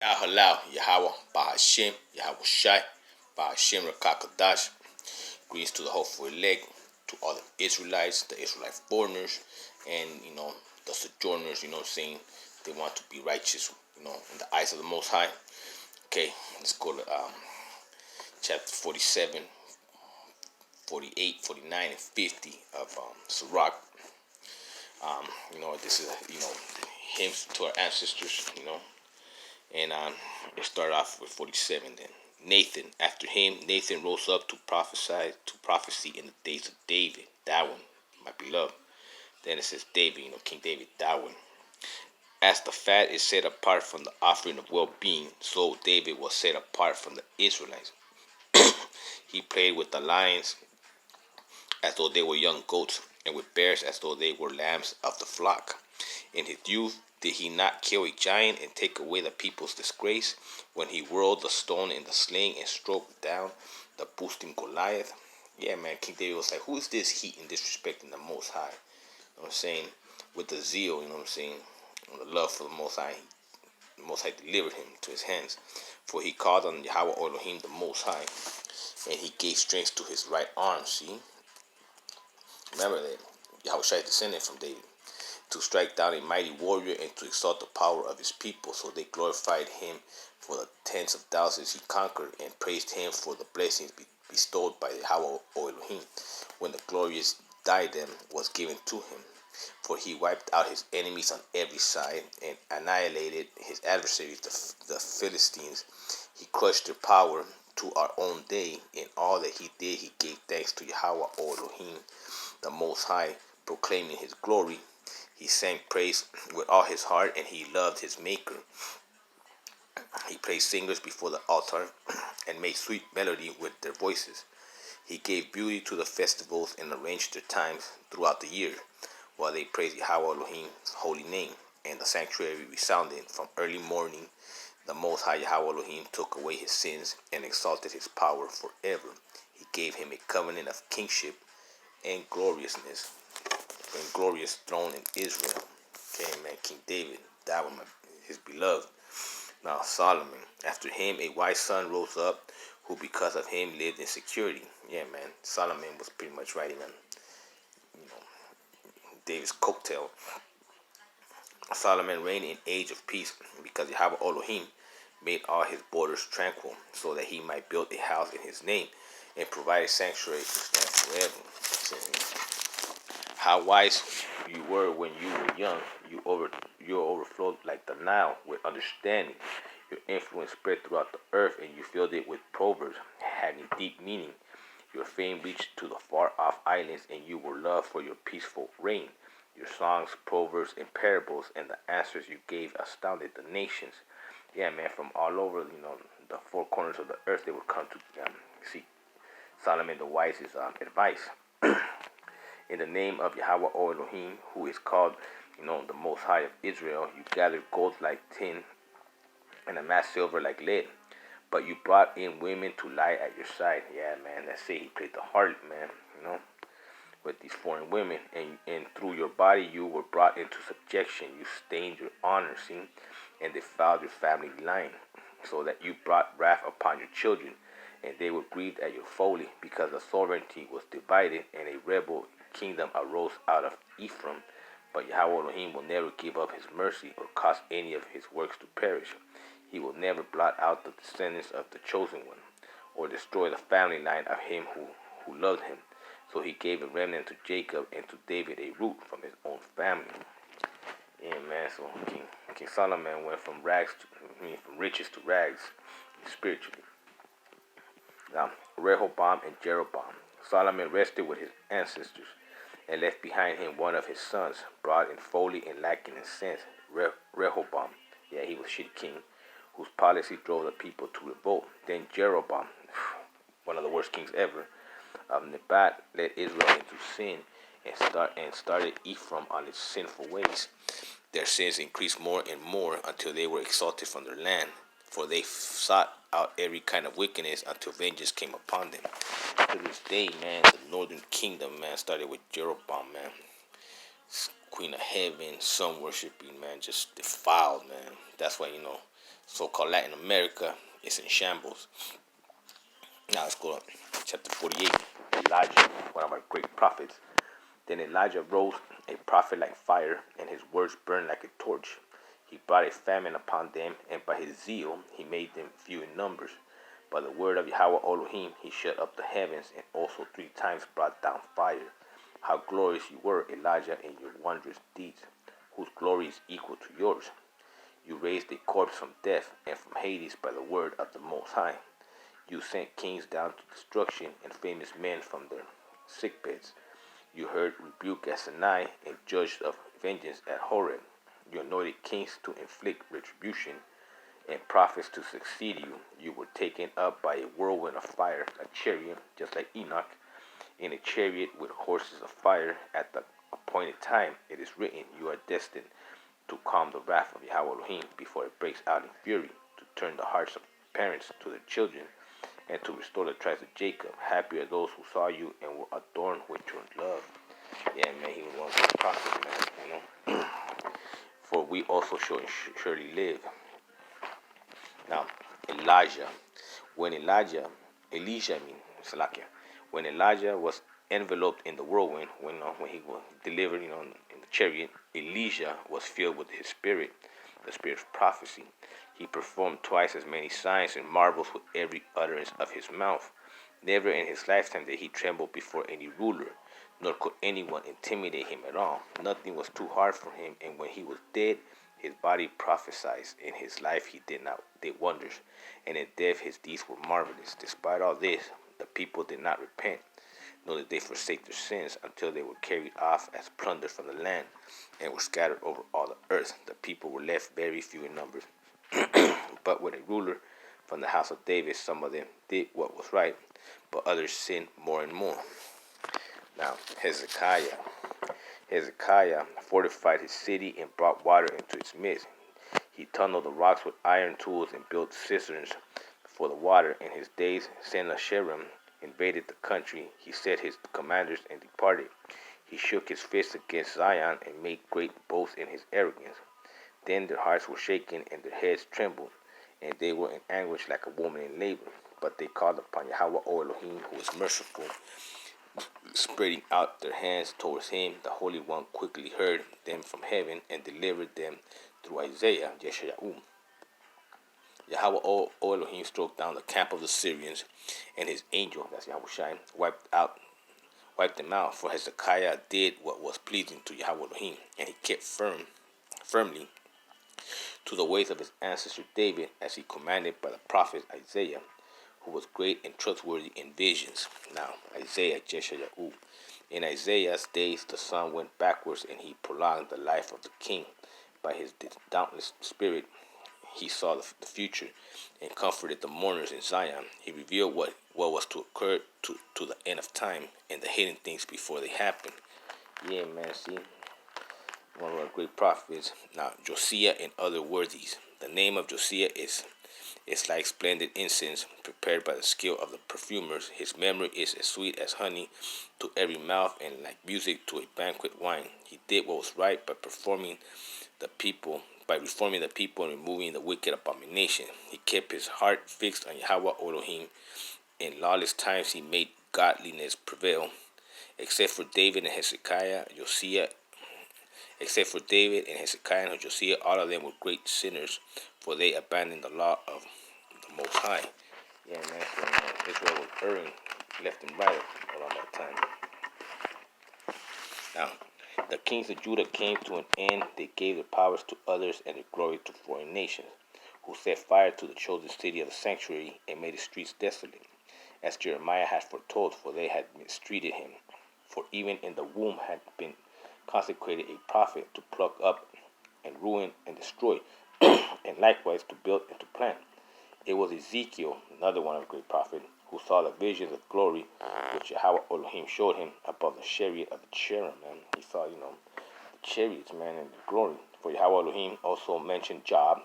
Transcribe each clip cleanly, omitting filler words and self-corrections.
Yahalau, Yahweh, Bahashem, Yahweh Shai, Bahashem Rakakadash. Greetings to the hopeful elect, to all the Israelites, the Israelite foreigners, and the sojourners. Saying they want to be righteous. In the eyes of the Most High. Okay, let's go to chapter 47, 48, 49, and 50 of Sirach. This is hymns to our ancestors. And it started off with 47 then. Nathan. After him, Nathan rose up to prophecy in the days of David. That one, my beloved. Then it says David, King David, that one. As the fat is set apart from the offering of well-being, so David was set apart from the Israelites. He played with the lions as though they were young goats, and with bears as though they were lambs of the flock. In his youth did he not kill a giant and take away the people's disgrace, when he whirled the stone in the sling and stroked down the boosting Goliath? Yeah, man, King David was like, who is this heat and disrespecting the Most High? You know what I'm saying? With the zeal, you know what I'm saying? And the love for the Most High, the Most High delivered him to his hands. For he called on Yahweh Elohim, the Most High, and he gave strength to his right arm, see? Remember that Yahweh Shai descended from David to strike down a mighty warrior and to exalt the power of his people. So they glorified him for the tens of thousands he conquered and praised him for the blessings bestowed by Yahweh Elohim when the glorious diadem was given to him. For he wiped out his enemies on every side and annihilated his adversaries, the Philistines. He crushed their power to our own day. In all that he did, he gave thanks to Yahweh Elohim, the Most High, proclaiming his glory. He sang praise with all his heart, and he loved his Maker. He placed singers before the altar and made sweet melody with their voices. He gave beauty to the festivals and arranged their times throughout the year, while they praised Yahweh Elohim's holy name. And the sanctuary resounded from early morning. The Most High Yahweh Elohim took away his sins and exalted his power forever. He gave him a covenant of kingship and gloriousness, and glorious throne in Israel. Okay, man, King David, that was his beloved. Now Solomon. After him, a wise son rose up, who because of him lived in security. Yeah, man, Solomon was pretty much riding on, David's coattail. Solomon reigned in age of peace because Yahweh Elohim made all his borders tranquil, so that he might build a house in his name and provide a sanctuary to stand forever. How wise you were when you were young. You overflowed like the Nile with understanding. Your influence spread throughout the earth, and you filled it with proverbs having deep meaning. Your fame reached to the far-off islands, and you were loved for your peaceful reign. Your songs, proverbs, and parables, and the answers you gave astounded the nations. Yeah, man, from all over, the four corners of the earth, they would come to seek Solomon the Wise's advice. In the name of Yahweh Elohim, who is called, the Most High of Israel, you gathered gold like tin and amassed silver like lead. But you brought in women to lie at your side. Yeah, man, that's it. He played the harlot, man, with these foreign women. And through your body you were brought into subjection. You stained your honor, see, and defiled your family line, so that you brought wrath upon your children, and they were grieved at your folly, because the sovereignty was divided, and a rebel kingdom arose out of Ephraim. But Yahweh Elohim will never give up his mercy or cause any of his works to perish. He will never blot out the descendants of the chosen one, or destroy the family line of him who loved him. So he gave a remnant to Jacob, and to David a root from his own family. Yeah, man. So King Solomon went from from riches to rags, spiritually. Now, Rehoboam&Jeroboam. Solomon rested with his ancestors and left behind him one of his sons, broad in folly and lacking in sense, Rehoboam. Yeah, he was shitty king, whose policy drove the people to revolt. Then Jeroboam, one of the worst kings ever, of Nebat, led Israel into sin and started Ephraim on its sinful ways. Their sins increased more and more until they were exalted from their land, for they sought out every kind of wickedness until vengeance came upon them. To this day, man, the northern kingdom, man, started with Jeroboam, man. Queen of heaven, sun worshiping, man, just defiled, man. That's why, so-called Latin America is in shambles. Now let's go to chapter 48. Elijah, one of our great prophets. Then Elijah rose, a prophet like fire, and his words burned like a torch. He brought a famine upon them, and by his zeal he made them few in numbers. By the word of Yahweh Elohim he shut up the heavens, and also 3 times brought down fire. How glorious you were, Elijah, in your wondrous deeds, whose glory is equal to yours. You raised a corpse from death and from Hades by the word of the Most High. You sent kings down to destruction and famous men from their sickbeds. You heard rebuke at Sinai and judged of vengeance at Horeb. You anointed kings to inflict retribution and prophets to succeed you. You were taken up by a whirlwind of fire, a chariot, just like Enoch, in a chariot with horses of fire. At the appointed time, it is written, you are destined to calm the wrath of Yahweh Elohim before it breaks out in fury, to turn the hearts of parents to their children, and to restore the tribes of Jacob. Happy are those who saw you and were adorned with your love. Yeah, man, he was one of the prophets, man, you know. For we also shall surely live. Now, Elijah. When Elijah was enveloped in the whirlwind, when he was delivered, in the chariot, Elisha was filled with his spirit, the spirit of prophecy. He performed twice as many signs and marvels with every utterance of his mouth. Never in his lifetime did he tremble before any ruler, nor could anyone intimidate him at all. Nothing was too hard for him, and when he was dead, his body prophesied. In his life he did wonders, and in death his deeds were marvelous. Despite all this, the people did not repent, nor did they forsake their sins, until they were carried off as plunder from the land, and were scattered over all the earth. The people were left very few in numbers. But when a ruler from the house of David, some of them did what was right, but others sinned more and more. Now, Hezekiah fortified his city and brought water into its midst. He tunneled the rocks with iron tools and built cisterns for the water. In his days, Sennacherib invaded the country. He set his commanders and departed. He shook his fist against Zion and made great boasts in his arrogance. Then their hearts were shaken and their heads trembled, and they were in anguish like a woman in labor. But they called upon Yahweh Elohim, who is merciful, spreading out their hands towards him. The Holy One quickly heard them from heaven and delivered them through Isaiah, Josiah. Yahweh Elohim struck down the camp of the Syrians, and his angel, that's Yahushai, wiped them out. For Hezekiah did what was pleasing to Yahweh Elohim, and he kept firmly to the ways of his ancestor David, as he commanded by the prophet Isaiah, who was great and trustworthy in visions. Now, Isaiah, Josiah. In Isaiah's days, the sun went backwards, and he prolonged the life of the king. By his dauntless spirit, he saw the future and comforted the mourners in Zion. He revealed what was to occur to the end of time, and the hidden things before they happened. Yeah, man, see, one of our great prophets. Now, Josiah and other worthies. The name of Josiah is like splendid incense prepared by the skill of the perfumers. His memory is as sweet as honey to every mouth, and like music to a banquet wine. He did what was right by reforming the people and removing the wicked abomination. He kept his heart fixed on Yahweh Elohim. In lawless times he made godliness prevail. Except for David and Hezekiah, and Josiah, all of them were great sinners, for they abandoned the law of the Most High. Yeah, man, so Israel was erring left and right around that time. Now, the kings of Judah came to an end. They gave their powers to others and their glory to foreign nations, who set fire to the chosen city of the sanctuary and made its streets desolate, as Jeremiah had foretold, for they had mistreated him. For even in the womb had been consecrated a prophet to pluck up and ruin and destroy, and likewise to build and to plant. It was Ezekiel, another one of the great prophets, who saw the visions of glory which Yahweh Elohim showed him above the chariot of the cherub, man. He saw, the chariots, man, and the glory. For Yahweh Elohim also mentioned Job,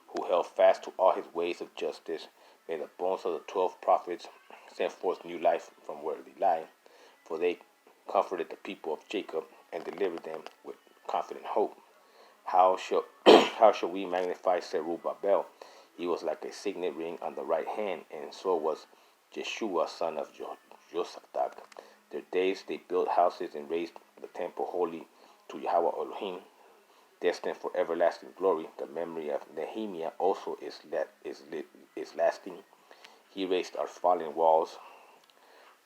who held fast to all his ways of justice. May the bones of the 12 prophets send forth new life from where they lie, for they comforted the people of Jacob and delivered them with confident hope. How shall we magnify Zerubbabel? He was like a signet ring on the right hand, and so was Jeshua, son of Josadak. Their days they built houses and raised the temple holy to Yahweh Elohim, destined for everlasting glory. The memory of Nehemiah also is lasting. He raised our fallen walls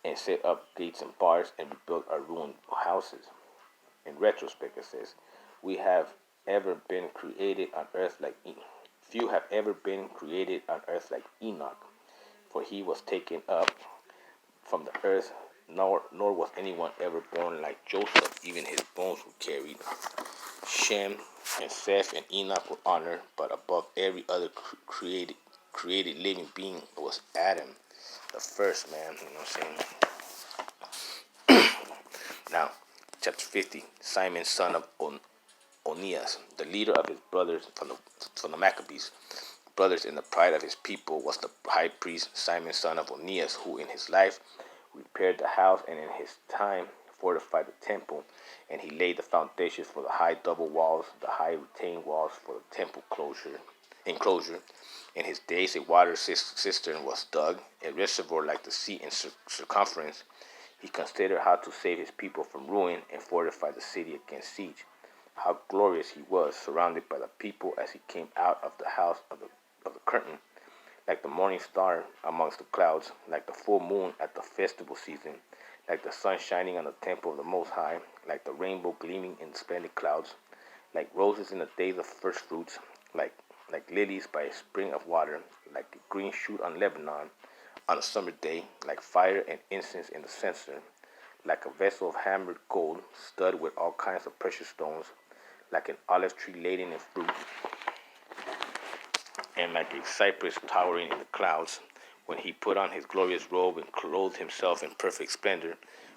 and set up gates and bars and rebuilt our ruined houses. In retrospect, it says, we have ever been created on earth like few have ever been created on earth like Enoch, for he was taken up from the earth, nor was anyone ever born like Joseph. Even his bones were carried. Shem and Seth and Enoch were honored, but above every other created living being was Adam, the first man. You know what I'm saying? Now, chapter 50. Simon, son of Onias, the leader of his brothers from the Maccabees, brothers in the pride of his people, was the high priest Simon, son of Onias, who in his life repaired the house and in his time fortified the temple, and he laid the foundations for the high double walls, the high retaining walls for the temple enclosure. In his days a water cistern was dug, a reservoir like the sea in circumference. He considered how to save his people from ruin and fortify the city against siege. How glorious he was, surrounded by the people as he came out of the house of the curtain, like the morning star amongst the clouds, like the full moon at the festival season, like the sun shining on the temple of the Most High, like the rainbow gleaming in splendid clouds, like roses in the days of first fruits, like lilies by a spring of water, like a green shoot on Lebanon on a summer day, like fire and incense in the censer, like a vessel of hammered gold, studded with all kinds of precious stones, like an olive tree laden in fruit, and like a cypress towering in the clouds. When he put on his glorious robe and clothed himself in perfect splendor,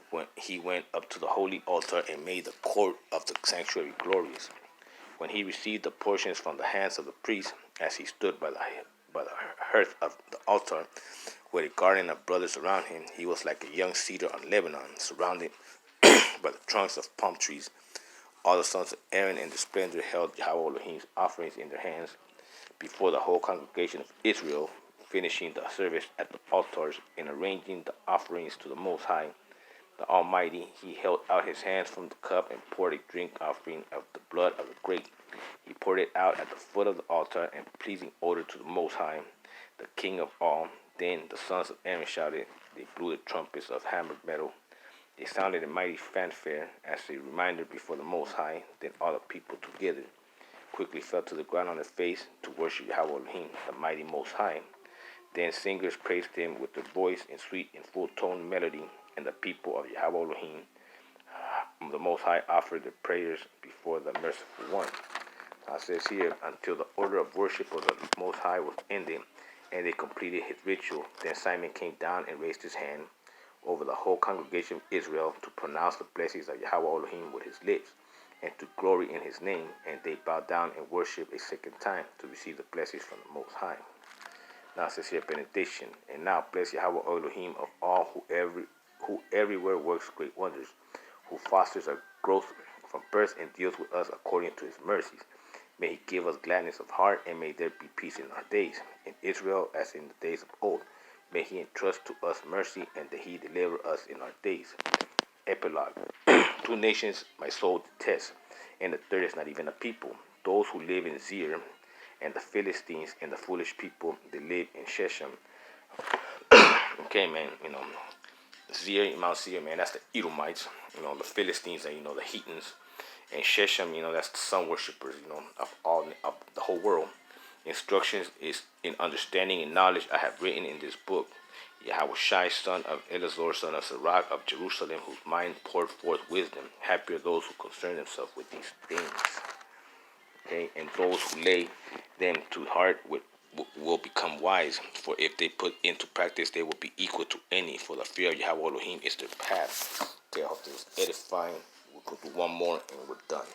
when he went up to the holy altar and made the court of the sanctuary glorious. When he received the portions from the hands of the priest, as he stood by the hearth of the altar, with a garden of brothers around him, he was like a young cedar on Lebanon, surrounded by the trunks of palm trees. All the sons of Aaron in the splendor held Yahweh Elohim's offerings in their hands before the whole congregation of Israel, finishing the service at the altars and arranging the offerings to the Most High, the Almighty. He held out his hands from the cup and poured a drink offering of the blood of the grape. He poured it out at the foot of the altar in pleasing odor to the Most High, the King of all. Then the sons of Aaron shouted. They blew the trumpets of hammered metal. They sounded a mighty fanfare as a reminder before the Most High. Then all the people together quickly fell to the ground on their face to worship Yahweh Elohim, the mighty Most High. Then singers praised him with their voice in sweet and full-toned melody, and the people of Yahweh Elohim, the Most High, offered their prayers before the Merciful One. Now it says here, until the order of worship of the Most High was ended, and they completed his ritual. Then Simon came down and raised his hand over the whole congregation of Israel to pronounce the blessings of Yahweh Elohim with his lips, and to glory in his name. And they bowed down and worshipped a second time to receive the blessings from the Most High. Now it says here, benediction. And now bless Yahweh Elohim of all who everywhere works great wonders, who fosters our growth from birth and deals with us according to his mercies. May he give us gladness of heart, and may there be peace in our days, in Israel as in the days of old. May he entrust to us mercy, and that he deliver us in our days. Epilogue. Two nations my soul detests, and the third is not even a people. Those who live in Zir, and the Philistines, and the foolish people, they live in Shechem. Okay, man, Zir, Mount Seir, man, that's the Edomites. The Philistines are, the Hetans. And Shechem, that's the sun worshippers, of the whole world. Instructions is in understanding and knowledge I have written in this book. Yahushai, son of Elazar, son of Sirach, of Jerusalem, whose mind poured forth wisdom. Happy are those who concern themselves with these things. Okay, and those who lay them to heart will become wise. For if they put into practice, they will be equal to any. For the fear of Yahweh Elohim is their path. Okay, I hope this is edifying. We'll do one more and we're done.